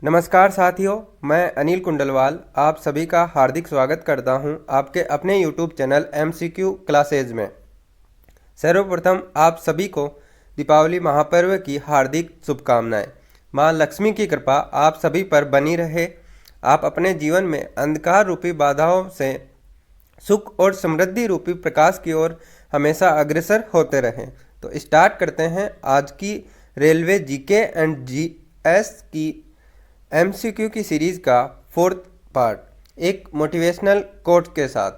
नमस्कार साथियों, मैं अनिल कुंडलवाल आप सभी का हार्दिक स्वागत करता हूं आपके अपने YouTube चैनल MCQ क्लासेज में। सर्वप्रथम आप सभी को दीपावली महापर्व की हार्दिक शुभकामनाएं। मां लक्ष्मी की कृपा आप सभी पर बनी रहे। आप अपने जीवन में अंधकार रूपी बाधाओं से सुख और समृद्धि रूपी प्रकाश की ओर हमेशा अग्रसर होते रहें। तो स्टार्ट करते हैं आज की रेलवे जीके एंड जीएस की MCQ की सीरीज़ का 4th पार्ट, एक मोटिवेशनल कोट के साथ।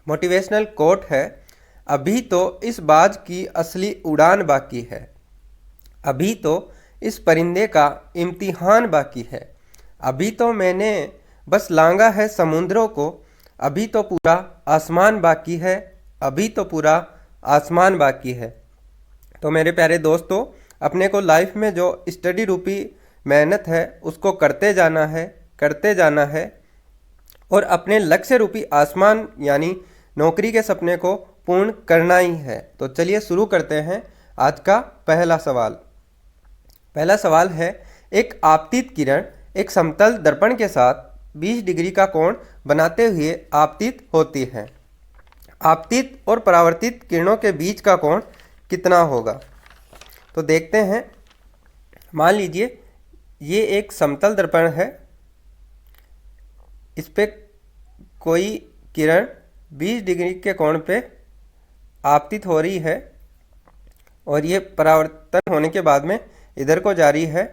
मोटिवेशनल कोट है, अभी तो इस बाज की असली उड़ान बाकी है, अभी तो इस परिंदे का इम्तिहान बाकी है, अभी तो मैंने बस लांगा है समुद्रों को, अभी तो पूरा आसमान बाकी है, अभी तो पूरा आसमान बाकी है। तो मेरे प्यारे दोस्तों, अपने को लाइफ में जो स्टडी रूपी मेहनत है उसको करते जाना है और अपने लक्ष्य रूपी आसमान यानी नौकरी के सपने को पूर्ण करना ही है। तो चलिए शुरू करते हैं आज का पहला सवाल। पहला सवाल है, एक आपतित किरण एक समतल दर्पण के साथ 20 डिग्री का कोण बनाते हुए आपतित होती है। आपतित और परावर्तित किरणों के बीच का कोण कितना होगा? तो देखते हैं। मान लीजिए ये एक समतल दर्पण है, इस पे कोई किरण 20 डिग्री के कोण पे आपतित हो रही है और ये परावर्तन होने के बाद में इधर को जा रही है।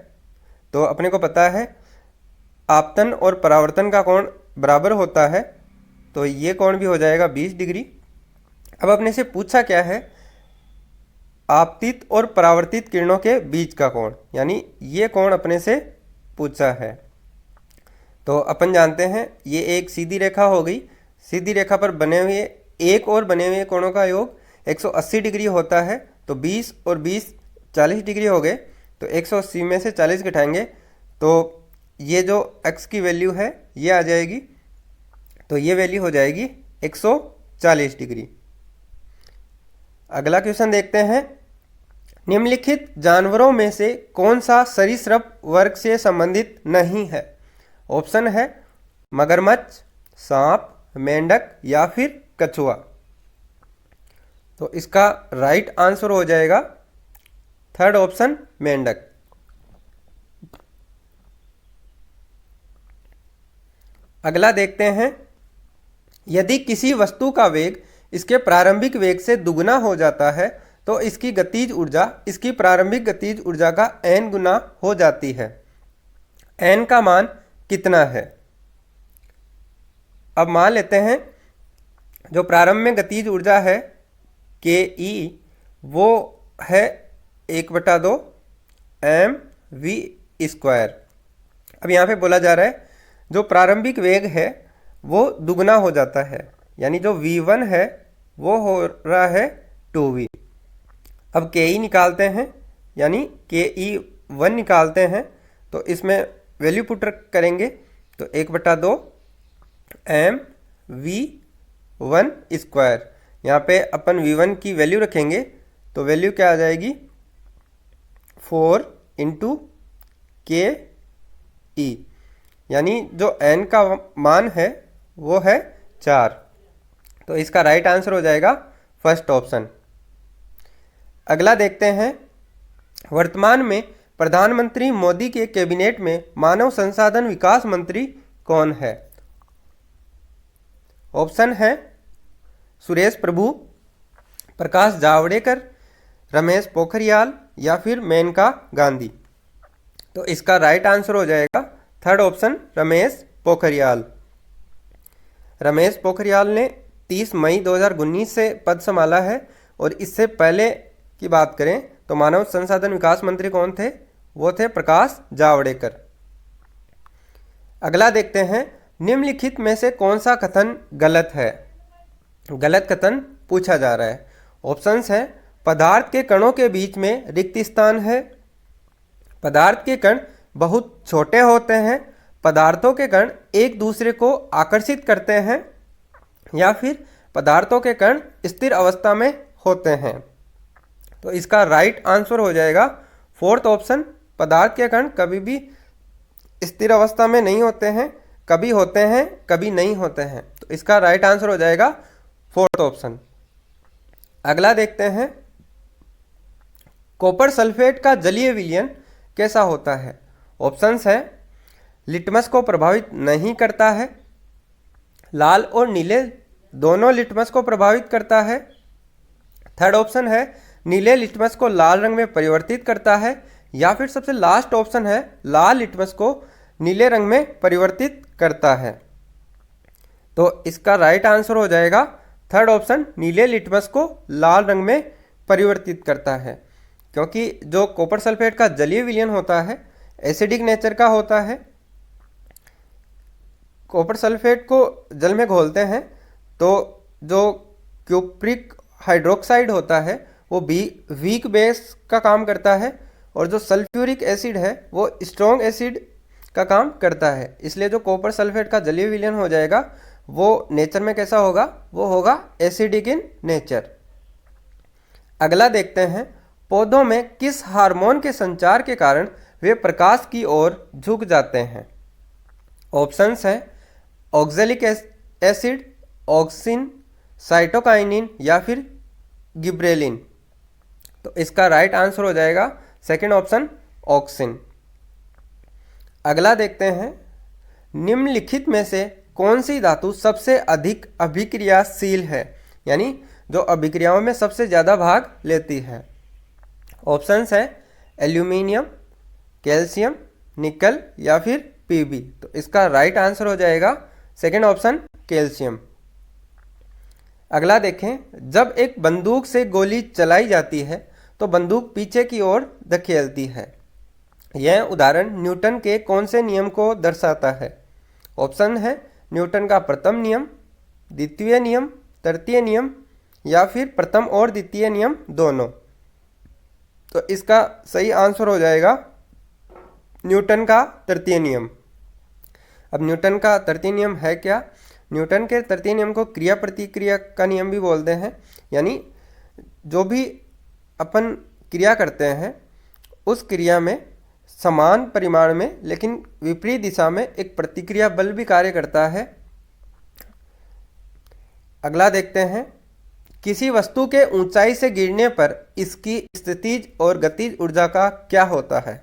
तो अपने को पता है आपतन और परावर्तन का कोण बराबर होता है, तो ये कोण भी हो जाएगा 20 डिग्री। अब अपने से पूछा क्या है? आपतित और परावर्तित किरणों के बीच का कोण, यानी ये कोण अपने से पूछा है। तो अपन जानते हैं ये एक सीधी रेखा हो गई। सीधी रेखा पर बने हुए एक और बने हुए कोणों का योग 180 डिग्री होता है। तो 20 और 20 40 डिग्री हो गए। तो 180 में से 40 घटाएंगे तो ये जो x की वैल्यू है ये आ जाएगी, तो ये वैल्यू हो जाएगी 140 डिग्री। अगला क्वेश्चन देखते हैं। निम्नलिखित जानवरों में से कौन सा सरीसृप वर्ग से संबंधित नहीं है? ऑप्शन है मगरमच्छ, सांप, मेंढक या फिर कछुआ। तो इसका राइट आंसर हो जाएगा थर्ड ऑप्शन, मेंढक। अगला देखते हैं। यदि किसी वस्तु का वेग इसके प्रारंभिक वेग से दुगना हो जाता है तो इसकी गतिज ऊर्जा इसकी प्रारंभिक गतिज ऊर्जा का n गुना हो जाती है। n का मान कितना है? अब मान लेते हैं जो प्रारंभ में गतिज ऊर्जा है ke वो है 1/2 mv²। अब यहाँ पे बोला जा रहा है जो प्रारंभिक वेग है वो दुगना हो जाता है, यानी जो v1 है वो हो रहा है 2v। अब के ई निकालते हैं, यानी ke1 निकालते हैं। तो इसमें वैल्यू पुट करेंगे तो 1/2 mv1²। यहाँ पे अपन v1 की वैल्यू रखेंगे तो वैल्यू क्या आ जाएगी? 4 × ke, यानी जो n का मान है वो है 4। तो इसका राइट आंसर हो जाएगा फर्स्ट ऑप्शन। अगला देखते हैं। वर्तमान में प्रधानमंत्री मोदी के कैबिनेट में मानव संसाधन विकास मंत्री कौन है? ऑप्शन है सुरेश प्रभु, प्रकाश जावड़ेकर, रमेश पोखरियाल या फिर मेनका गांधी। तो इसका राइट आंसर हो जाएगा थर्ड ऑप्शन, रमेश पोखरियाल। रमेश पोखरियाल ने 30 मई 2019 से पद संभाला है और इससे पहले की बात करें तो मानव संसाधन विकास मंत्री कौन थे? वो थे प्रकाश जावड़ेकर। अगला देखते हैं। निम्नलिखित में से कौन सा कथन गलत है? गलत कथन पूछा जा रहा है। ऑप्शंस हैं पदार्थ के कणों के बीच में रिक्त स्थान है, पदार्थ के कण बहुत छोटे होते हैं, पदार्थों के कण एक दूसरे को आकर्षित करते हैं, या फिर पदार्थों के कण स्थिर अवस्था में होते हैं। तो इसका राइट आंसर हो जाएगा फोर्थ ऑप्शन, पदार्थ के कण कभी भी स्थिर अवस्था में नहीं होते हैं, कभी होते हैं कभी नहीं होते हैं। तो इसका राइट आंसर हो जाएगा फोर्थ ऑप्शन। अगला देखते हैं, कॉपर सल्फेट का जलीय विलयन कैसा होता है। ऑप्शंस है, लिटमस को प्रभावित नहीं करता है, लाल और नीले दोनों लिटमस को प्रभावित करता है, थर्ड ऑप्शन है नीले लिटमस को लाल रंग में परिवर्तित करता है, या फिर सबसे लास्ट ऑप्शन है लाल लिटमस को नीले रंग में परिवर्तित करता है। तो इसका राइट आंसर हो जाएगा थर्ड ऑप्शन, नीले लिटमस को लाल रंग में परिवर्तित करता है। क्योंकि जो कॉपर सल्फेट का जलीय विलयन होता है एसिडिक नेचर का होता है। कॉपर सल्फेट को जल में घोलते हैं तो जो क्यूप्रिक हाइड्रोक्साइड होता है वो वीक बेस का काम करता है, और जो सल्फ्यूरिक एसिड है वो स्ट्रॉन्ग एसिड का काम करता है। इसलिए जो कॉपर सल्फेट का जलीय विलयन हो जाएगा वो नेचर में कैसा होगा, वो होगा एसिडिक इन नेचर। अगला देखते हैं, पौधों में किस हार्मोन के संचार के कारण वे प्रकाश की ओर झुक जाते हैं। ऑप्शंस हैं ऑक्जेलिक एसिड, ऑक्सिन, साइटोकाइनिन या फिर गिब्रेलिन। तो इसका राइट आंसर हो जाएगा सेकंड ऑप्शन, ऑक्सिन। अगला देखते हैं, निम्नलिखित में से कौन सी धातु सबसे अधिक अभिक्रियाशील है, यानी जो अभिक्रियाओं में सबसे ज़्यादा भाग लेती है। ऑप्शंस है एल्यूमिनियम, कैल्शियम, निकल या फिर पीबी। तो इसका राइट आंसर हो जाएगा सेकंड ऑप्शन, कैल्शियम। अगला देखें, जब एक बंदूक से गोली चलाई जाती है तो बंदूक पीछे की ओर धकेलती है। यह उदाहरण न्यूटन के कौन से नियम को दर्शाता है। ऑप्शन है न्यूटन का प्रथम नियम, द्वितीय नियम, तृतीय नियम या फिर प्रथम और द्वितीय नियम दोनों। तो इसका सही आंसर हो जाएगा न्यूटन का तृतीय नियम। अब न्यूटन का तृतीय नियम है क्या? न्यूटन के तृतीय नियम को क्रिया प्रतिक्रिया का नियम भी बोलते हैं, यानी जो भी अपन क्रिया करते हैं उस क्रिया में समान परिमाण में लेकिन विपरीत दिशा में एक प्रतिक्रिया बल भी कार्य करता है। अगला देखते हैं, किसी वस्तु के ऊंचाई से गिरने पर इसकी स्थितिज और गतिज ऊर्जा का क्या होता है।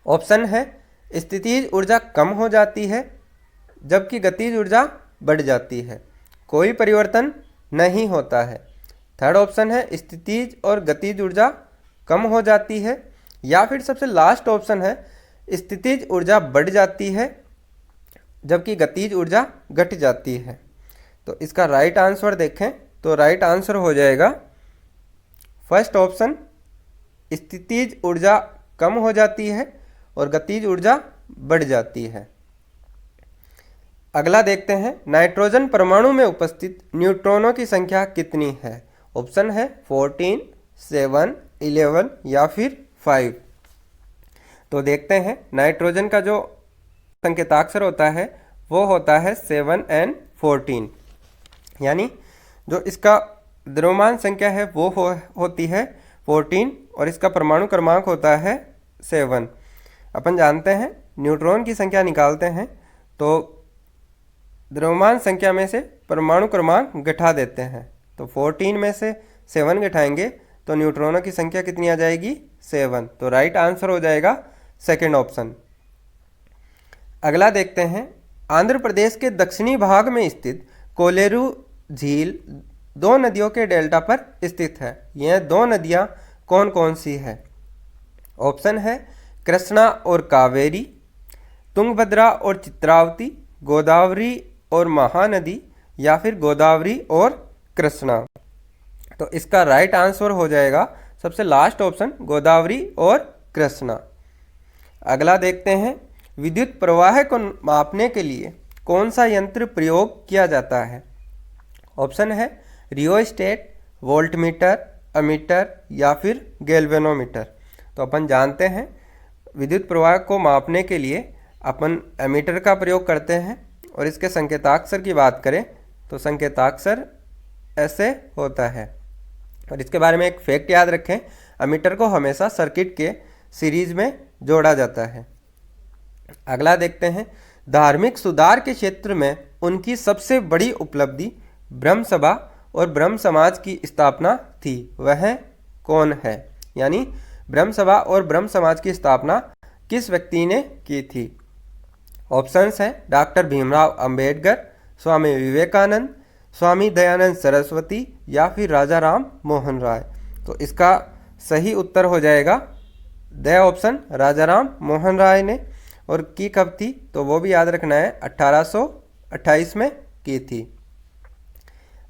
ऑप्शन है स्थितिज ऊर्जा कम हो जाती है जबकि गतिज ऊर्जा बढ़ जाती है, कोई परिवर्तन नहीं होता है। थर्ड ऑप्शन है स्थितिज और गतिज ऊर्जा कम हो जाती है, या फिर सबसे लास्ट ऑप्शन है स्थितिज ऊर्जा बढ़ जाती है जबकि गतिज ऊर्जा घट जाती है। तो इसका राइट आंसर देखें तो राइट आंसर हो जाएगा फर्स्ट ऑप्शन, स्थितिज ऊर्जा कम हो जाती है और गतिज ऊर्जा बढ़ जाती है। अगला देखते हैं, नाइट्रोजन परमाणु में उपस्थित न्यूट्रॉनों की संख्या कितनी है। ऑप्शन है 14, 7, 11 या फिर 5। तो देखते हैं, नाइट्रोजन का जो संकेताक्षर होता है वो होता है 7 और 14, यानी जो इसका द्रव्यमान संख्या है वो होती है 14 और इसका परमाणु क्रमांक होता है 7। अपन जानते हैं न्यूट्रॉन की संख्या निकालते हैं तो द्रव्यमान संख्या में से परमाणु क्रमांक घटा देते हैं, तो 14 में से 7 घटाएंगे तो न्यूट्रॉनों की संख्या कितनी आ जाएगी, 7। तो राइट आंसर हो जाएगा सेकंड ऑप्शन। अगला देखते हैं, आंध्र प्रदेश के दक्षिणी भाग में स्थित कोलेरू झील 2 नदियों के डेल्टा पर स्थित है। यह 2 नदियां कौन कौन सी है। ऑप्शन है कृष्णा और कावेरी, तुंगभद्रा और चित्रावती, गोदावरी और महानदी या फिर गोदावरी और कृष्णा। तो इसका राइट आंसर हो जाएगा सबसे लास्ट ऑप्शन, गोदावरी और कृष्णा। अगला देखते हैं, विद्युत प्रवाह को मापने के लिए कौन सा यंत्र प्रयोग किया जाता है। ऑप्शन है रियोस्टेट, वोल्टमीटर, अमीटर या फिर गैल्वेनोमीटर। तो अपन जानते हैं विद्युत प्रवाह को मापने के लिए अपन एमीटर का प्रयोग करते हैं, और इसके संकेताक्षर की बात करें तो संकेताक्षर ऐसे होता है। और इसके बारे में एक फैक्ट याद रखें, एमीटर को हमेशा सर्किट के सीरीज में जोड़ा जाता है। अगला देखते हैं, धार्मिक सुधार के क्षेत्र में उनकी सबसे बड़ी उपलब्धि ब्रह्म सभा और ब्रह्म समाज की स्थापना थी। वह कौन है? यानी ब्रह्म सभा और ब्रह्म समाज की स्थापना किस व्यक्ति ने की थी? ऑप्शंस हैं डॉक्टर भीमराव अंबेडकर, स्वामी विवेकानंद, स्वामी दयानंद सरस्वती या फिर राजा राम मोहन राय। तो इसका सही उत्तर हो जाएगा द ऑप्शन राजा राम मोहन राय ने। और की कब थी? तो वो भी याद रखना है, 1828 में की थी।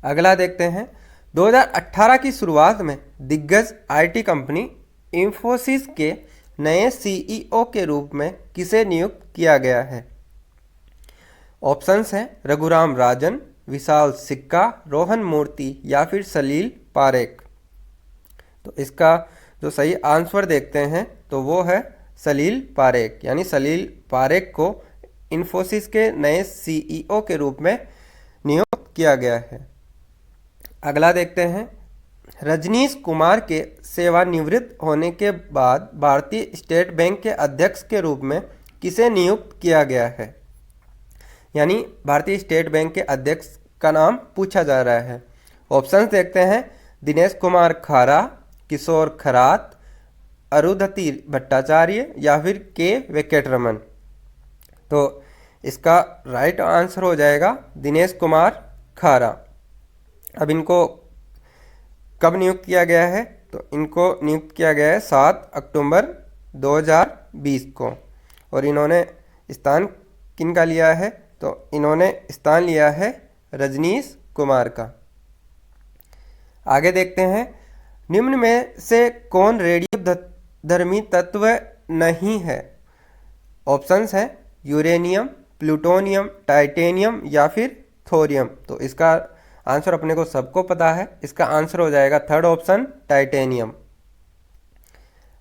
अगला देखते हैं, 2018 की शुरुआत में दिग्गज आईटी कंपनी इंफोसिस के नए सीईओ के रूप में किसे नियुक्त किया गया है? ऑप्शंस हैं रघुराम राजन, विशाल सिक्का, रोहन मूर्ति या फिर सलील पारेख। तो इसका जो सही आंसर देखते हैं तो वो है सलील पारेख, यानी सलील पारेख को इन्फोसिस के नए सीईओ के रूप में नियुक्त किया गया है। अगला देखते हैं, रजनीश कुमार के सेवानिवृत्त होने के बाद भारतीय स्टेट बैंक के अध्यक्ष के रूप में किसे नियुक्त किया गया है? यानी भारतीय स्टेट बैंक के अध्यक्ष का नाम पूछा जा रहा है। ऑप्शंस देखते हैं, दिनेश कुमार खारा, किशोर खरात, अरुंधति भट्टाचार्य या फिर के वेंकटरमन। तो इसका राइट आंसर हो जाएगा दिनेश कुमार खारा। अब इनको कब नियुक्त किया गया है? तो इनको नियुक्त किया गया है 7 अक्टूबर 2020 को। और इन्होंने स्थान किनका लिया है? तो इन्होंने स्थान लिया है रजनीश कुमार का। आगे देखते हैं, निम्न में से कौन रेडियो धर्मी तत्व नहीं है? ऑप्शंस हैं यूरेनियम, प्लूटोनियम, टाइटेनियम या फिर थोरियम। तो इसका आंसर अपने को सबको पता है, इसका आंसर हो जाएगा थर्ड ऑप्शन टाइटेनियम।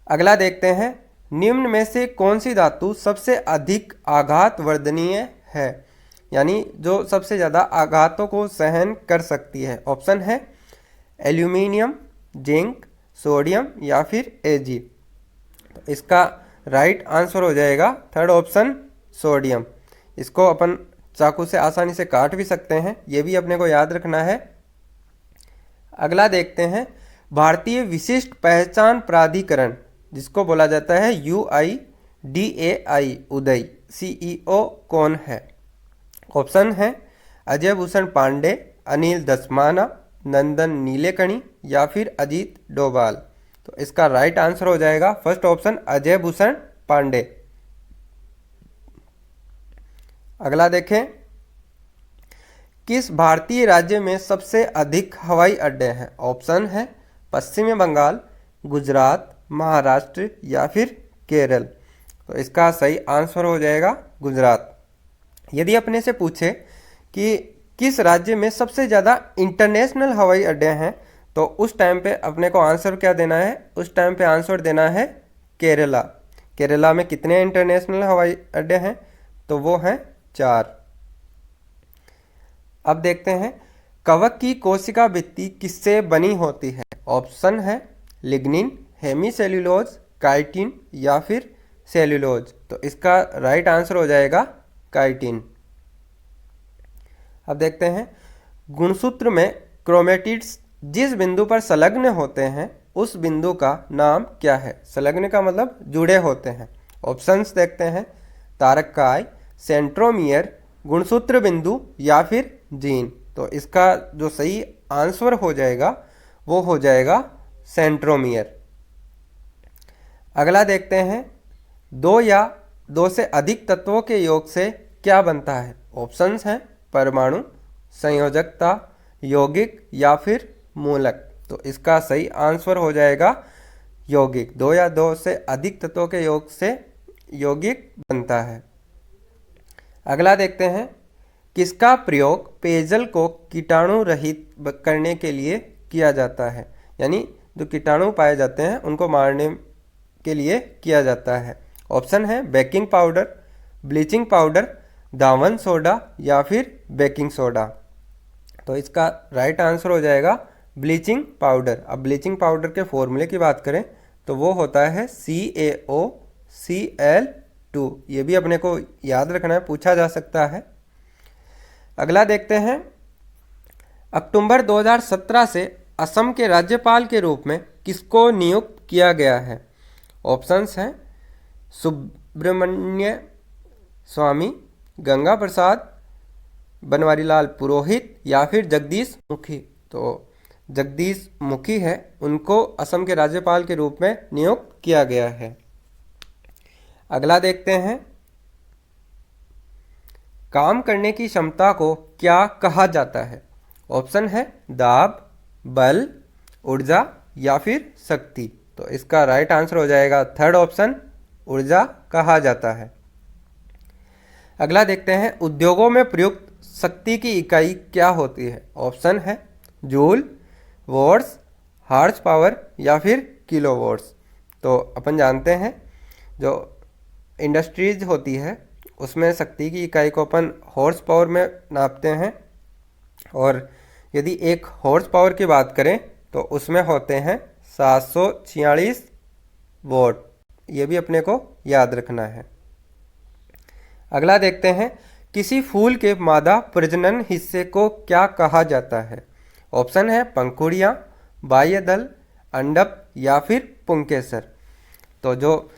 अगला देखते हैं, निम्न में से कौन सी धातु सबसे अधिक आघात वर्धनीय है? यानी जो सबसे ज़्यादा आघातों को सहन कर सकती है। ऑप्शन है एल्यूमिनियम, जिंक, सोडियम या फिर एजी। तो इसका राइट आंसर हो जाएगा थर्ड ऑप्शन सोडियम। इसको अपन चाकू से आसानी से काट भी सकते हैं, ये भी अपने को याद रखना है। अगला देखते हैं, भारतीय विशिष्ट पहचान प्राधिकरण जिसको बोला जाता है UIDAI उदय, सीईओ कौन है? ऑप्शन है अजय भूषण पांडे, अनिल दसमाना, नंदन नीलेकणी या फिर अजीत डोभाल। तो इसका राइट आंसर हो जाएगा फर्स्ट ऑप्शन अजय भूषण पांडे। अगला देखें, किस भारतीय राज्य में सबसे अधिक हवाई अड्डे हैं? ऑप्शन है पश्चिमी बंगाल, गुजरात, महाराष्ट्र या फिर केरल। तो इसका सही आंसर हो जाएगा गुजरात। यदि अपने से पूछे कि किस राज्य में सबसे ज़्यादा इंटरनेशनल हवाई अड्डे हैं, तो उस टाइम पे अपने को आंसर क्या देना है? उस टाइम पे आंसर देना है केरला। केरला में कितने इंटरनेशनल हवाई अड्डे हैं? तो वो हैं 4। अब देखते हैं, कवक की कोशिका भित्ति किससे बनी होती है? ऑप्शन है लिग्निन, हेमीसेल्यूलोज, काइटिन या फिर सेल्यूलोज। तो इसका राइट आंसर हो जाएगा काइटिन। अब देखते हैं, गुणसूत्र में क्रोमेटिड्स जिस बिंदु पर संलग्न होते हैं उस बिंदु का नाम क्या है? संलग्न का मतलब जुड़े होते हैं। ऑप्शंस देखते हैं, तारकाय, सेंट्रोमियर, गुणसूत्र बिंदु या फिर जीन। तो इसका जो सही आंसर हो जाएगा वो हो जाएगा सेंट्रोमियर। अगला देखते हैं, 2 या 2 से अधिक तत्वों के योग से क्या बनता है? ऑप्शंस हैं परमाणु, संयोजकता, यौगिक या फिर मूलक। तो इसका सही आंसर हो जाएगा यौगिक। 2 या 2 से अधिक तत्वों के योग से यौगिक बनता है। अगला देखते हैं, किसका प्रयोग पेयजल को कीटाणु रहित करने के लिए किया जाता है? यानी जो कीटाणु पाए जाते हैं उनको मारने के लिए किया जाता है। ऑप्शन है बेकिंग पाउडर, ब्लीचिंग पाउडर, दावन सोडा या फिर बेकिंग सोडा। तो इसका राइट आंसर हो जाएगा ब्लीचिंग पाउडर। अब ब्लीचिंग पाउडर के फॉर्मूले की बात करें तो वो होता है CaOCl टू, ये भी अपने को याद रखना है, पूछा जा सकता है। अगला देखते हैं, अक्टूबर 2017 से असम के राज्यपाल के रूप में किसको नियुक्त किया गया है? ऑप्शंस हैं सुब्रमण्य स्वामी, गंगा प्रसाद, बनवारीलाल पुरोहित या फिर जगदीश मुखी। तो जगदीश मुखी है, उनको असम के राज्यपाल के रूप में नियुक्त किया गया है। अगला देखते हैं, काम करने की क्षमता को क्या कहा जाता है? ऑप्शन है दाब, बल, ऊर्जा या फिर शक्ति। तो इसका राइट आंसर हो जाएगा थर्ड ऑप्शन, ऊर्जा कहा जाता है। अगला देखते हैं, उद्योगों में प्रयुक्त शक्ति की इकाई क्या होती है? ऑप्शन है जूल, वॉट्स, हॉर्स पावर या फिर किलोवॉट्स। तो अपन जानते हैं जो इंडस्ट्रीज होती है उसमें शक्ति की इकाई को अपन हॉर्स पावर में नापते हैं, और यदि एक हॉर्स पावर की बात करें तो उसमें होते हैं 746 वॉट। ये भी अपने को याद रखना है। अगला देखते हैं, किसी फूल के मादा प्रजनन हिस्से को क्या कहा जाता है? ऑप्शन है पंखुड़ियाँ, बाह्यदल, अंडप या फिर पुंकेसर। तो जो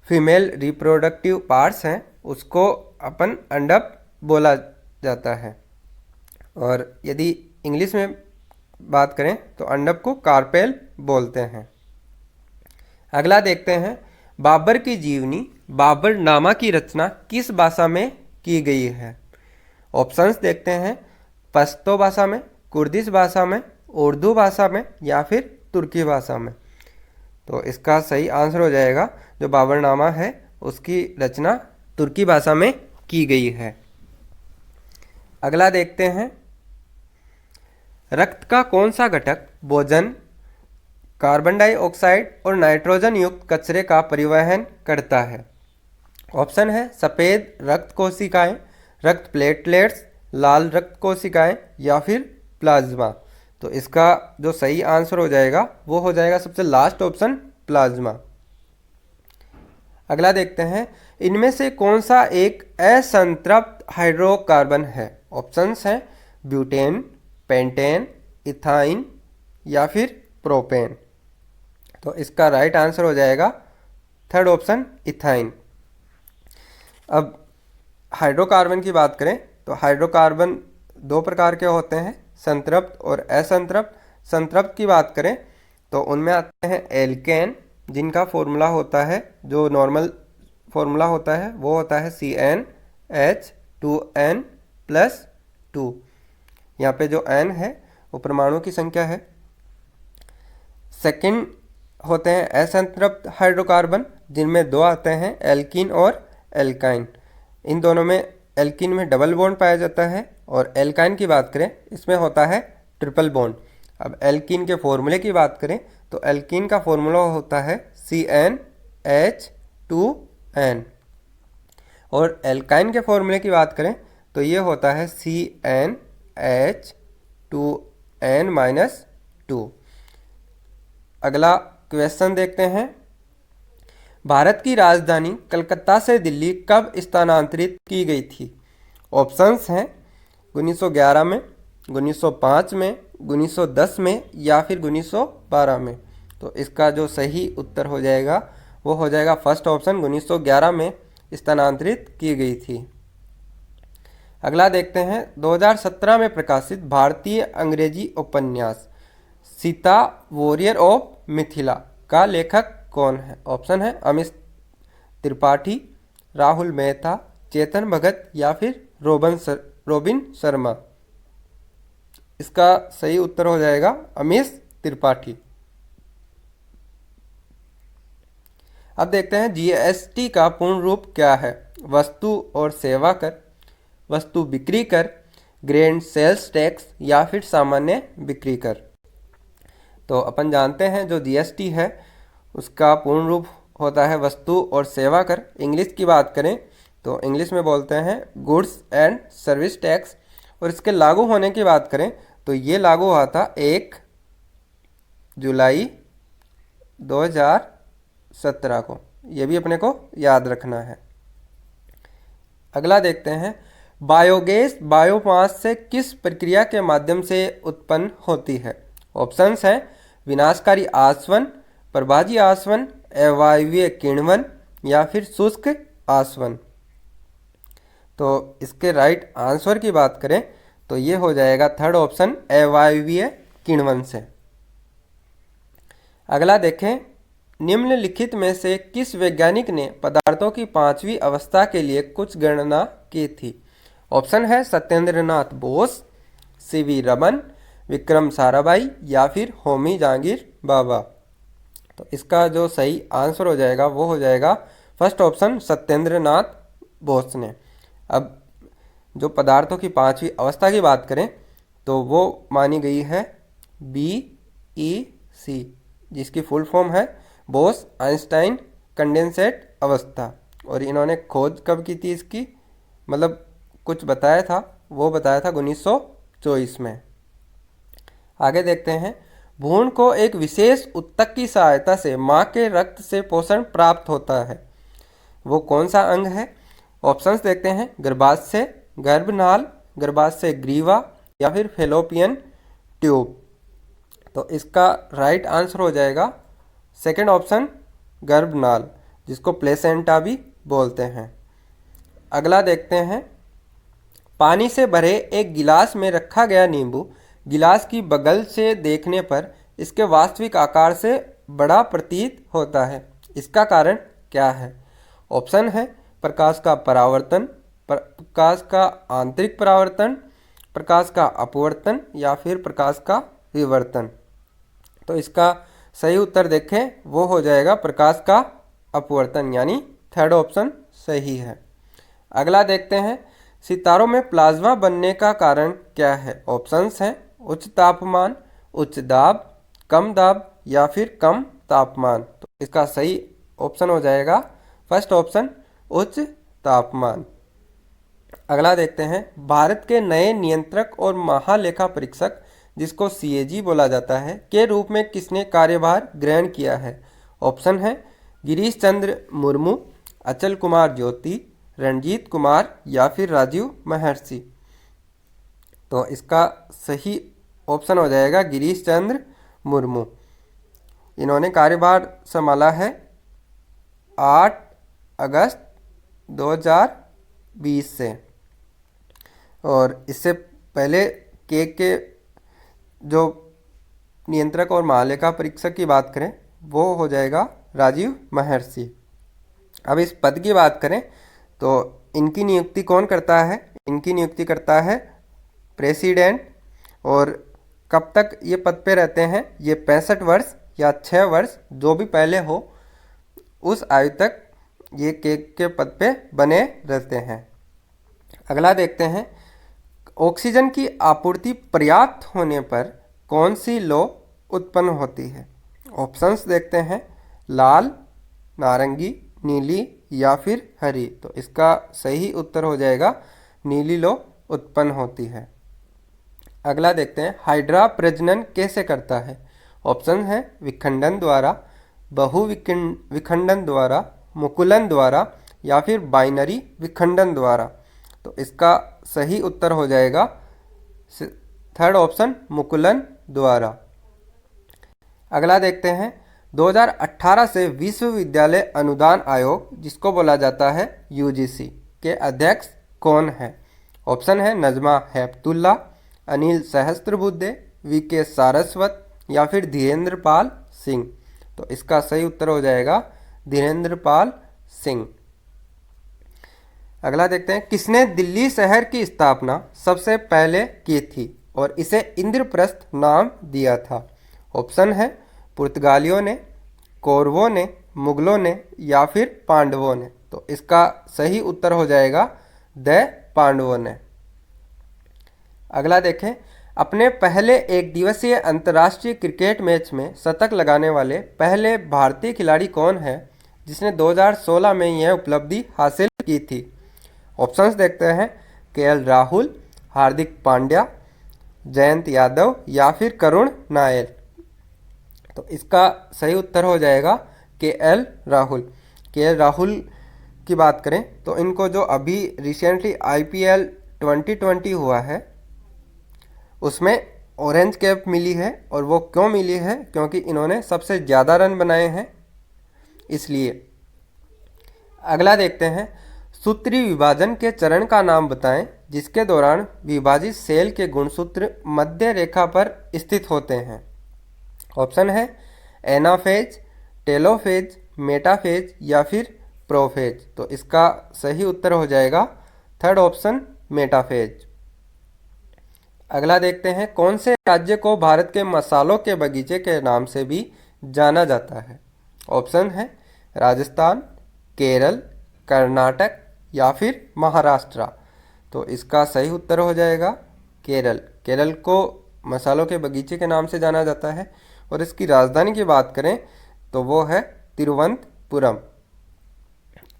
फीमेल रिप्रोडक्टिव पार्ट्स हैं उसको अपन अंडप बोला जाता है, और यदि इंग्लिश में बात करें तो अंडप को कार्पेल बोलते हैं। अगला देखते हैं, बाबर की जीवनी बाबरनामा की रचना किस भाषा में की गई है? ऑप्शंस देखते हैं पश्तो भाषा में, कुर्दिश भाषा में, उर्दू भाषा में या फिर तुर्की भाषा में। तो इसका सही आंसर हो जाएगा, जो बाबरनामा है उसकी रचना तुर्की भाषा में की गई है। अगला देखते हैं, रक्त का कौन सा घटक भोजन, कार्बन डाइऑक्साइड और नाइट्रोजन युक्त कचरे का परिवहन करता है? ऑप्शन है सफ़ेद रक्त कोशिकाएं, रक्त प्लेटलेट्स, लाल रक्त कोशिकाएं या फिर प्लाज्मा। तो इसका जो सही आंसर हो जाएगा वो हो जाएगा सबसे लास्ट ऑप्शन, प्लाज्मा। अगला देखते हैं, इनमें से कौन सा एक असंतृप्त हाइड्रोकार्बन है? ऑप्शंस हैं ब्यूटेन, पेंटेन, इथाइन या फिर प्रोपेन। तो इसका राइट आंसर हो जाएगा थर्ड ऑप्शन, इथाइन। अब हाइड्रोकार्बन की बात करें तो हाइड्रोकार्बन दो प्रकार के होते हैं, संतृप्त और असंतृप्त। संतृप्त की बात करें तो उनमें आते हैं एल्केन, जिनका फॉर्मूला होता है, जो नॉर्मल फॉर्मूला होता है वो होता है CnH2n+2। यहाँ पे जो n है वो परमाणु की संख्या है। सेकंड होते हैं असंतृप्त हाइड्रोकार्बन, जिनमें दो आते हैं एल्कीन और एल्काइन। इन दोनों में एल्कीन में डबल बॉन्ड पाया जाता है, और एल्काइन की बात करें इसमें होता है ट्रिपल बॉन्ड। अब एल्कीन के फॉर्मूले की बात करें तो एल्कीन का फॉर्मूला होता है CnH2n, और एल्काइन के फॉर्मूले की बात करें तो ये होता है CnH2n-2। अगला क्वेश्चन देखते हैं, भारत की राजधानी कलकत्ता से दिल्ली कब स्थानांतरित की गई थी? ऑप्शंस हैं 1911 में, 1905 में, 1910 में या फिर 1912 में। तो इसका जो सही उत्तर हो जाएगा वो हो जाएगा फर्स्ट ऑप्शन, 1911 में स्थानांतरित की गई थी। अगला देखते हैं, 2017 में प्रकाशित भारतीय अंग्रेजी उपन्यास सीता वॉरियर ऑफ मिथिला का लेखक कौन है? ऑप्शन है अमित त्रिपाठी, राहुल मेहता, चेतन भगत या फिर रोबिन शर्मा। इसका सही उत्तर हो जाएगा अमित त्रिपाठी। अब देखते हैं जीएसटी का पूर्ण रूप क्या है? वस्तु और सेवा कर, वस्तु बिक्री कर, ग्रैंड सेल्स टैक्स या फिर सामान्य बिक्री कर। तो अपन जानते हैं जो जीएसटी है उसका पूर्ण रूप होता है वस्तु और सेवा कर। इंग्लिश की बात करें तो इंग्लिश में बोलते हैं गुड्स एंड सर्विस टैक्स, और इसके लागू होने की बात करें तो ये लागू हुआ था 1 जुलाई 2017 को। ये भी अपने को याद रखना है। अगला देखते हैं, बायोगैस बायोमास से किस प्रक्रिया के माध्यम से उत्पन्न होती है? ऑप्शंस हैं विनाशकारी आसवन, प्रभाजी आसवन, अवायवीय किण्वन या फिर शुष्क आसवन। तो इसके राइट आंसर की बात करें तो ये हो जाएगा थर्ड ऑप्शन, अवायवीय किण्वन से। अगला देखें, निम्नलिखित में से किस वैज्ञानिक ने पदार्थों की पांचवी अवस्था के लिए कुछ गणना की थी? ऑप्शन है सत्येंद्र नाथ बोस, सीवी रमन, विक्रम साराभाई या फिर होमी जहांगीर बाबा। तो इसका जो सही आंसर हो जाएगा वो हो जाएगा फर्स्ट ऑप्शन, सत्येंद्र नाथ बोस ने। अब जो पदार्थों की पांचवी अवस्था की बात करें तो वो मानी गई है BEC, जिसकी फुल फॉर्म है बोस आइंस्टाइन कंडेंसेट अवस्था। और इन्होंने खोज कब की थी इसकी, मतलब कुछ बताया था, वो बताया था 1924 में। आगे देखते हैं, भ्रूण को एक विशेष ऊतक की सहायता से मां के रक्त से पोषण प्राप्त होता है, वो कौन सा अंग है? ऑप्शंस देखते हैं, गर्भाशय, गर्भनाल, गर्भाशय ग्रीवा या फिर फेलोपियन ट्यूब। तो इसका राइट आंसर हो जाएगा सेकंड ऑप्शन, गर्भनाल, जिसको प्लेसेंटा भी बोलते हैं। अगला देखते हैं, पानी से भरे एक गिलास में रखा गया नींबू गिलास की बगल से देखने पर इसके वास्तविक आकार से बड़ा प्रतीत होता है, इसका कारण क्या है? ऑप्शन है प्रकाश का परावर्तन, प्रकाश का आंतरिक परावर्तन, प्रकाश का अपवर्तन या फिर प्रकाश का विवर्तन। तो इसका सही उत्तर देखें वो हो जाएगा प्रकाश का अपवर्तन, यानी थर्ड ऑप्शन सही है। अगला देखते हैं, सितारों में प्लाज्मा बनने का कारण क्या है? ऑप्शंस हैं उच्च तापमान, उच्च दाब, कम दाब या फिर कम तापमान। तो इसका सही ऑप्शन हो जाएगा फर्स्ट ऑप्शन, उच्च तापमान। अगला देखते हैं, भारत के नए नियंत्रक और महालेखा परीक्षक, जिसको CAG बोला जाता है, के रूप में किसने कार्यभार ग्रहण किया है? ऑप्शन है गिरीश चंद्र मुर्मू, अचल कुमार ज्योति, रणजीत कुमार या फिर राजीव महर्षि। तो इसका सही ऑप्शन हो जाएगा गिरीश चंद्र मुर्मू। इन्होंने कार्यभार संभाला है 8 अगस्त 2020 से। और इससे पहले के जो नियंत्रक और महालेखा परीक्षक की बात करें वो हो जाएगा राजीव महर्षि। अब इस पद की बात करें तो इनकी नियुक्ति कौन करता है? इनकी नियुक्ति करता है प्रेसिडेंट। और कब तक ये पद पे रहते हैं? ये 65 वर्ष या 6 वर्ष, जो भी पहले हो उस आयु तक ये के पद पे बने रहते हैं। अगला देखते हैं, ऑक्सीजन की आपूर्ति पर्याप्त होने पर कौन सी लौ उत्पन्न होती है? ऑप्शंस देखते हैं, लाल, नारंगी, नीली या फिर हरी। तो इसका सही उत्तर हो जाएगा नीली लौ उत्पन्न होती है। अगला देखते हैं, हाइड्रा प्रजनन कैसे करता है? ऑप्शन है विखंडन द्वारा, विखंडन द्वारा, मुकुलन द्वारा या फिर बाइनरी विखंडन द्वारा। तो इसका सही उत्तर हो जाएगा थर्ड ऑप्शन, मुकुलन द्वारा। अगला देखते हैं, 2018 से विश्वविद्यालय अनुदान आयोग, जिसको बोला जाता है UGC, के अध्यक्ष कौन है? ऑप्शन है नजमा हेपतुल्ला, अनिल सहस्त्रबुद्धे, VK सारस्वत या फिर धीरेन्द्र पाल सिंह। तो इसका सही उत्तर हो जाएगा धीरेन्द्र पाल सिंह। अगला देखते हैं, किसने दिल्ली शहर की स्थापना सबसे पहले की थी और इसे इंद्रप्रस्थ नाम दिया था? ऑप्शन है पुर्तगालियों ने, कौरवों ने, मुगलों ने या फिर पांडवों ने। तो इसका सही उत्तर हो जाएगा द पांडवों ने। अगला देखें, अपने पहले एक दिवसीय अंतर्राष्ट्रीय क्रिकेट मैच में शतक लगाने वाले पहले भारतीय खिलाड़ी कौन है जिसने 2016 में यह उपलब्धि हासिल की थी? ऑप्शंस देखते हैं, KL राहुल, हार्दिक पांड्या, जयंत यादव या फिर करुण नायर। तो इसका सही उत्तर हो जाएगा KL राहुल। KL राहुल की बात करें तो इनको जो अभी रिसेंटली IPL 2020 हुआ है उसमें ऑरेंज कैप मिली है। और वो क्यों मिली है? क्योंकि इन्होंने सबसे ज़्यादा रन बनाए हैं इसलिए। अगला देखते हैं, सूत्री विभाजन के चरण का नाम बताएं जिसके दौरान विभाजित सेल के गुणसूत्र मध्य रेखा पर स्थित होते हैं। ऑप्शन है एनाफेज, टेलोफेज, मेटाफेज या फिर प्रोफेज। तो इसका सही उत्तर हो जाएगा थर्ड ऑप्शन, मेटाफेज। अगला देखते हैं, कौन से राज्य को भारत के मसालों के बगीचे के नाम से भी जाना जाता है? ऑप्शन है राजस्थान, केरल, कर्नाटक या फिर महाराष्ट्र। तो इसका सही उत्तर हो जाएगा केरल। केरल को मसालों के बगीचे के नाम से जाना जाता है। और इसकी राजधानी की बात करें तो वो है तिरुवनंतपुरम।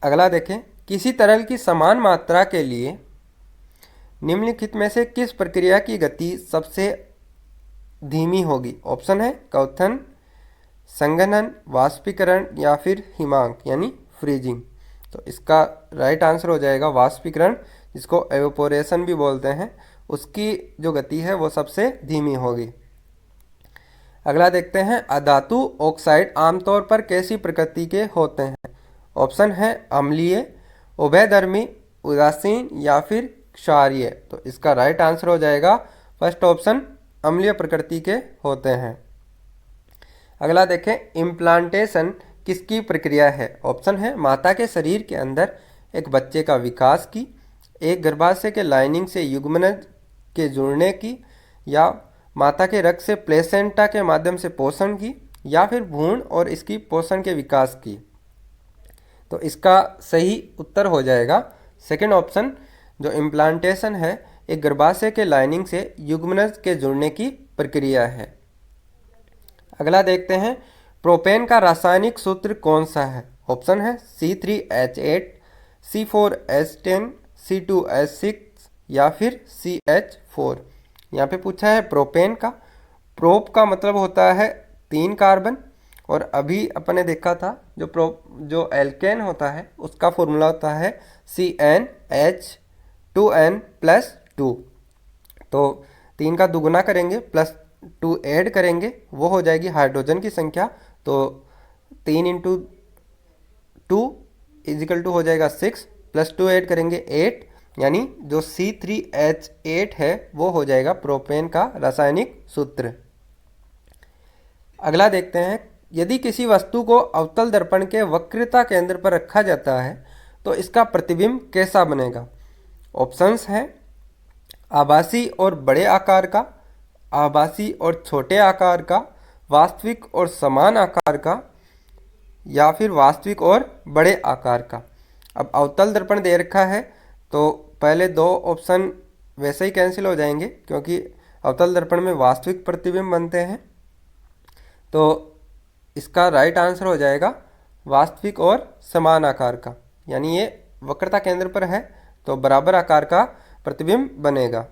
अगला देखें, किसी तरल की समान मात्रा के लिए निम्नलिखित में से किस प्रक्रिया की गति सबसे धीमी होगी? ऑप्शन है क्वथन, संघनन, वाष्पीकरण या फिर हिमांक यानी फ्रीजिंग। तो इसका राइट आंसर हो जाएगा वाष्पीकरण, जिसको एवेपोरेशन भी बोलते हैं। उसकी जो गति है वो सबसे धीमी होगी। अगला देखते हैं, अधातु ऑक्साइड आमतौर पर कैसी प्रकृति के होते हैं? ऑप्शन है अम्लीय, उभयधर्मी, उदासीन या फिर क्षारीय। तो इसका राइट आंसर हो जाएगा फर्स्ट ऑप्शन, अम्लीय प्रकृति के होते हैं। अगला देखें, इम्प्लांटेशन किसकी प्रक्रिया है? ऑप्शन है माता के शरीर के अंदर एक बच्चे का विकास की, एक गर्भाशय के लाइनिंग से युग्मनज के जुड़ने की, या माता के रक्त से प्लेसेंटा के माध्यम से पोषण की, या फिर भ्रूण और इसकी पोषण के विकास की। तो इसका सही उत्तर हो जाएगा सेकेंड ऑप्शन, जो इम्प्लांटेशन है एक गर्भाशय के लाइनिंग से युग्मनज के जुड़ने की प्रक्रिया है। अगला देखते हैं, प्रोपेन का रासायनिक सूत्र कौन सा है? ऑप्शन है C3H8, C4H10, C2H6 या फिर CH4। यहाँ पे पूछा है प्रोपेन का। प्रोप का मतलब होता है 3 कार्बन, और अभी अपने देखा था जो एल्केन होता है उसका फॉर्मूला होता है CnH2n+2। तो 3 का दुगुना करेंगे प्लस 2 ऐड करेंगे, वो हो जाएगी हाइड्रोजन की संख्या। तो 3 × 2 = हो जाएगा 6, प्लस 2 ऐड करेंगे 8, यानी जो C3H8 है वो हो जाएगा प्रोपेन का रासायनिक सूत्र। अगला देखते हैं, यदि किसी वस्तु को अवतल दर्पण के वक्रता केंद्र पर रखा जाता है तो इसका प्रतिबिंब कैसा बनेगा? ऑप्शंस हैं आभासी और बड़े आकार का, आभासी और छोटे आकार का, वास्तविक और समान आकार का, या फिर वास्तविक और बड़े आकार का। अब अवतल दर्पण दे रखा है तो पहले 2 ऑप्शन वैसे ही कैंसिल हो जाएंगे, क्योंकि अवतल दर्पण में वास्तविक प्रतिबिंब बनते हैं। तो इसका राइट आंसर हो जाएगा वास्तविक और समान आकार का, यानी ये वक्रता केंद्र पर है तो बराबर आकार का प्रतिबिंब बनेगा।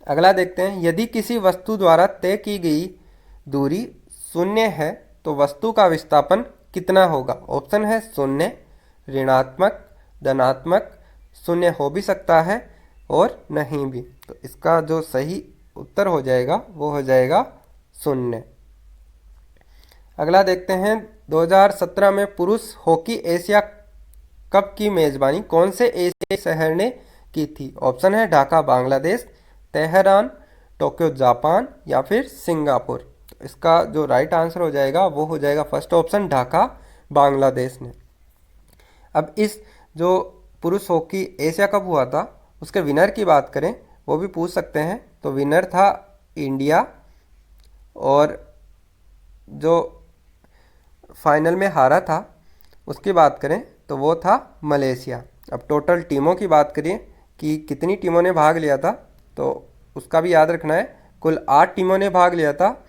अगला देखते हैं, यदि किसी वस्तु द्वारा तय की गई दूरी 0 है तो वस्तु का विस्थापन कितना होगा? ऑप्शन है 0, ऋणात्मक, धनात्मक, 0 हो भी सकता है और नहीं भी। तो इसका जो सही उत्तर हो जाएगा वो हो जाएगा 0। अगला देखते हैं, 2017 में पुरुष हॉकी एशिया कप की मेजबानी कौन से एशियाई शहर ने की थी? ऑप्शन है Dhaka Bangladesh, Tehran, Tokyo Japan या फिर सिंगापुर। तो इसका जो राइट आंसर हो जाएगा वो हो जाएगा फर्स्ट ऑप्शन, ढाका बांग्लादेश ने। अब इस जो पुरुष हॉकी एशिया कप हुआ था उसके विनर की बात करें, वो भी पूछ सकते हैं। तो विनर था इंडिया, और जो फाइनल में हारा था उसकी बात करें तो वो था मलेशिया। अब टोटल टीमों की बात करें कि कितनी टीमों ने भाग लिया था, तो उसका भी याद रखना है। कुल 8 टीमों ने भाग लिया था।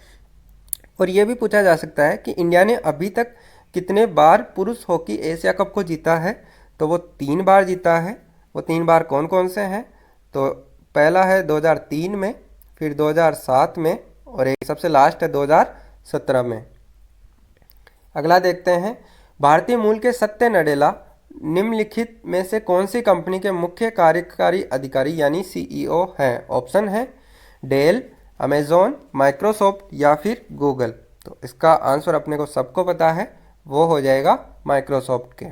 और ये भी पूछा जा सकता है कि इंडिया ने अभी तक कितने बार पुरुष हॉकी एशिया कप को जीता है? तो वो 3 बार जीता है। वो 3 बार कौन कौन से हैं? तो पहला है 2003 में, फिर 2007 में, और एक सबसे लास्ट है 2017 में। अगला देखते हैं, भारतीय मूल के सत्य नडेला निम्नलिखित में से कौन सी कंपनी के मुख्य कार्यकारी अधिकारी यानी सीईओ हैं? ऑप्शन है डेल, अमेजॉन, माइक्रोसॉफ्ट या फिर गूगल। तो इसका आंसर अपने को सबको पता है, वो हो जाएगा माइक्रोसॉफ्ट के।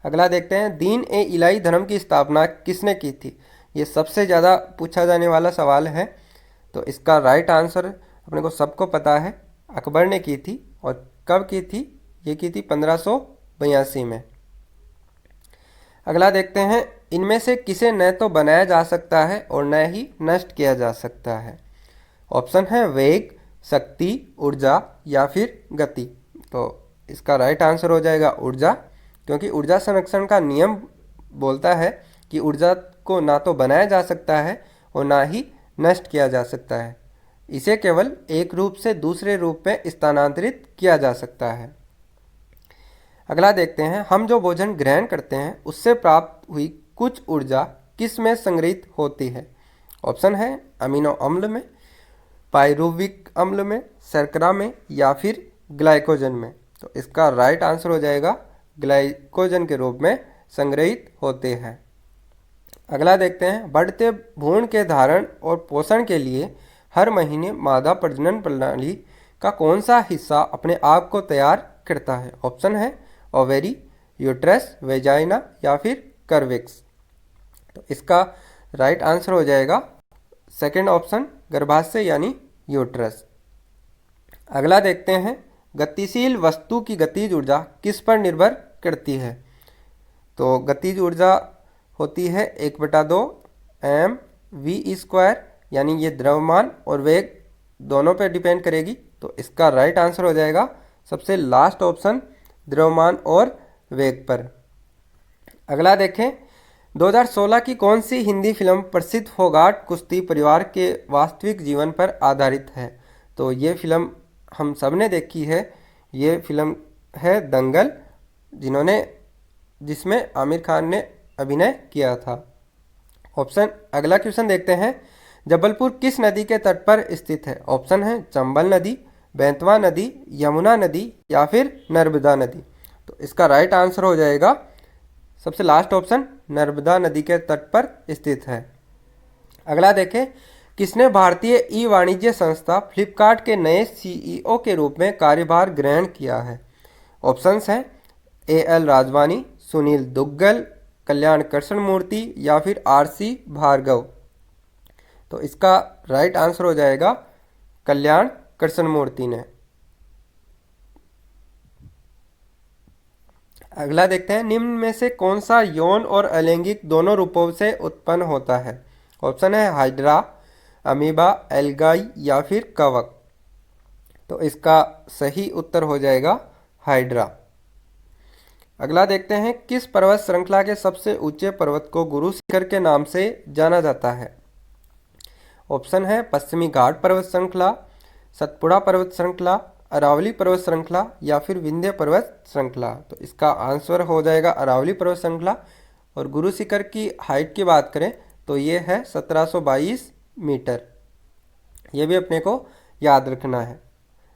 अगला देखते हैं, दीन ए इलाही धर्म की स्थापना किसने की थी? ये सबसे ज़्यादा पूछा जाने वाला सवाल है। तो इसका राइट आंसर अपने को सबको पता है, अकबर ने की थी। और कब की थी? ये की थी 1582 में। अगला देखते हैं, इनमें से किसे न तो बनाया जा सकता है और न ही नष्ट किया जा सकता है? ऑप्शन है वेग, शक्ति, ऊर्जा या फिर गति। तो इसका राइट आंसर हो जाएगा ऊर्जा, क्योंकि ऊर्जा संरक्षण का नियम बोलता है कि ऊर्जा को ना तो बनाया जा सकता है और ना ही नष्ट किया जा सकता है। इसे केवल एक रूप से दूसरे रूप में स्थानांतरित किया जा सकता है। अगला देखते हैं, हम जो भोजन ग्रहण करते हैं उससे प्राप्त हुई कुछ ऊर्जा किस में संग्रहित होती है? ऑप्शन है अमीनो अम्ल में, पायरुविक अम्ल में, शर्करा में या फिर ग्लाइकोजन में। तो इसका राइट आंसर हो जाएगा ग्लाइकोजन के रूप में संग्रहित होते हैं। अगला देखते हैं, बढ़ते भ्रूण के धारण और पोषण के लिए हर महीने मादा प्रजनन प्रणाली का कौन सा हिस्सा अपने आप को तैयार करता है? ऑप्शन है ओवेरी, यूट्रस, वेजाइना या फिर कर्विक्स। तो इसका राइट आंसर हो जाएगा सेकंड ऑप्शन, गर्भाशय यानी यूट्रस। अगला देखते हैं, गतिशील वस्तु की गतिज ऊर्जा किस पर निर्भर करती है? तो गतिज ऊर्जा होती है 1/2 mv², यानी ये द्रव्यमान और वेग दोनों पर डिपेंड करेगी। तो इसका राइट आंसर हो जाएगा सबसे लास्ट ऑप्शन, द्रव्यमान और वेग पर। अगला देखें, 2016 की कौन सी हिंदी फिल्म प्रसिद्ध फोगाट कुश्ती परिवार के वास्तविक जीवन पर आधारित है? तो ये फिल्म हम सब ने देखी है। ये फिल्म है दंगल, जिसमें आमिर खान ने अभिनय किया था। अगला क्वेश्चन देखते हैं, जबलपुर किस नदी के तट पर स्थित है? ऑप्शन है चंबल नदी, बेतवा नदी, यमुना नदी या फिर नर्मदा नदी। तो इसका राइट आंसर हो जाएगा सबसे लास्ट ऑप्शन, नर्मदा नदी के तट पर स्थित है। अगला देखें, किसने भारतीय ई वाणिज्य संस्था फ्लिपकार्ट के नए सीईओ के रूप में कार्यभार ग्रहण किया है? ऑप्शंस हैं एएल राजवानी, सुनील दुग्गल, कल्याण कृष्णमूर्ति या फिर आरसी भार्गव। तो इसका राइट आंसर हो जाएगा कल्याण कृष्णमूर्ति ने। अगला देखते हैं, निम्न में से कौन सा यौन और अलैंगिक दोनों रूपों से उत्पन्न होता है? ऑप्शन है हाइड्रा, अमीबा, एल्गाई या फिर कवक। तो इसका सही उत्तर हो जाएगा हाइड्रा। अगला देखते हैं, किस पर्वत श्रृंखला के सबसे ऊंचे पर्वत को गुरु शिखर के नाम से जाना जाता है? ऑप्शन है पश्चिमी घाट पर्वत श्रृंखला, सतपुड़ा पर्वत श्रृंखला, अरावली पर्वत श्रृंखला या फिर विंध्य पर्वत श्रृंखला। तो इसका आंसर हो जाएगा अरावली पर्वत श्रृंखला। और गुरु शिखर की हाइट की बात करें तो ये है 1722 मीटर। ये भी अपने को याद रखना है।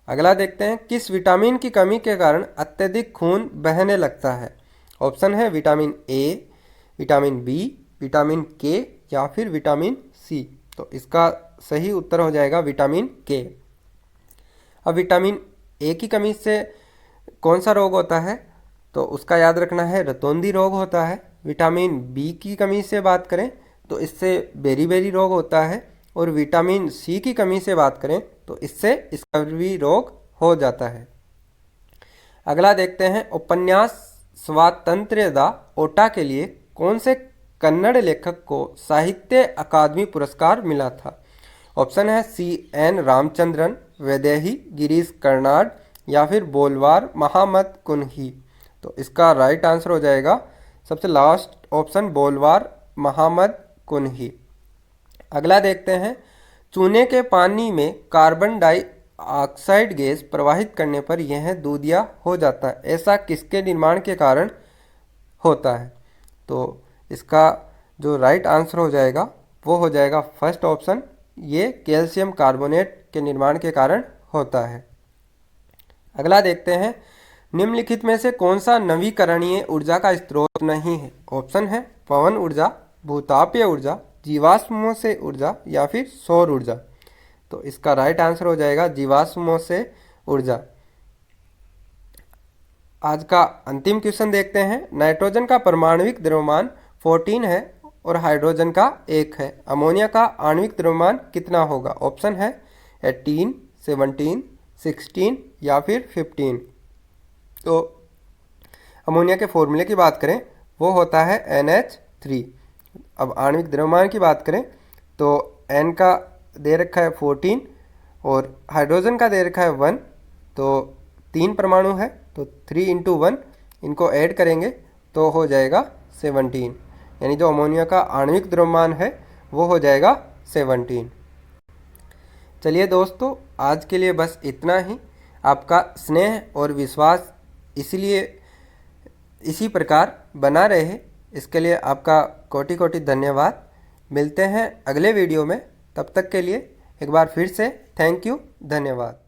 अगला देखते हैं, किस विटामिन की कमी के कारण अत्यधिक खून बहने लगता है? ऑप्शन है vitamin A, vitamin B, vitamin K या फिर विटामिन सी। तो इसका सही उत्तर हो जाएगा विटामिन के। अब विटामिन ए की कमी से कौन सा रोग होता है? तो उसका याद रखना है रतौंधी रोग होता है। विटामिन बी की कमी से बात करें तो इससे बेरी रोग होता है। और विटामिन सी की कमी से बात करें तो इससे स्कर्वी रोग हो जाता है। अगला देखते हैं, उपन्यास स्वातंत्र्यदा ओटा के लिए कौन से कन्नड़ लेखक को साहित्य अकादमी पुरस्कार मिला था? ऑप्शन है CN रामचंद्रन, वैदेही, गिरीश कर्नाड या फिर बोलवार महामत कुन्ही। तो इसका राइट आंसर हो जाएगा सबसे लास्ट ऑप्शन, बोलवार महामत कुन्ही। अगला देखते हैं, चूने के पानी में कार्बन डाइऑक्साइड गैस प्रवाहित करने पर यह दूधिया हो जाता है, ऐसा किसके निर्माण के कारण होता है? तो इसका जो राइट आंसर हो जाएगा वो हो जाएगा फर्स्ट ऑप्शन, ये कैल्शियम कार्बोनेट के निर्माण के कारण होता है। अगला देखते हैं, निम्नलिखित में से कौन सा नवीकरणीय ऊर्जा का स्रोत नहीं है? ऑप्शन है पवन ऊर्जा, भूतापीय ऊर्जा, जीवाश्मों से ऊर्जा या फिर सौर ऊर्जा। तो इसका राइट आंसर हो जाएगा जीवाश्मों से ऊर्जा। आज का अंतिम क्वेश्चन देखते हैं। नाइट्रोजन का परमाणविक द्रव्यमान 14 है और हाइड्रोजन का 1 है। अमोनिया का आणविक द्रव्यमान कितना होगा? ऑप्शन है 18, 17, 16 या फिर 15। तो अमोनिया के फॉर्मूले की बात करें वो होता है NH3। अब आणविक द्रव्यमान की बात करें तो N का दे रखा है 14 और हाइड्रोजन का दे रखा है 1। तो 3 परमाणु है तो 3 × 1 इनको ऐड करेंगे तो हो जाएगा 17। यानी जो अमोनिया का आणविक द्रव्यमान है वो हो जाएगा 17। चलिए दोस्तों, आज के लिए बस इतना ही। आपका स्नेह और विश्वास इसलिए इसी प्रकार बना रहे, इसके लिए आपका कोटि कोटि धन्यवाद। मिलते हैं अगले वीडियो में, तब तक के लिए एक बार फिर से थैंक यू, धन्यवाद।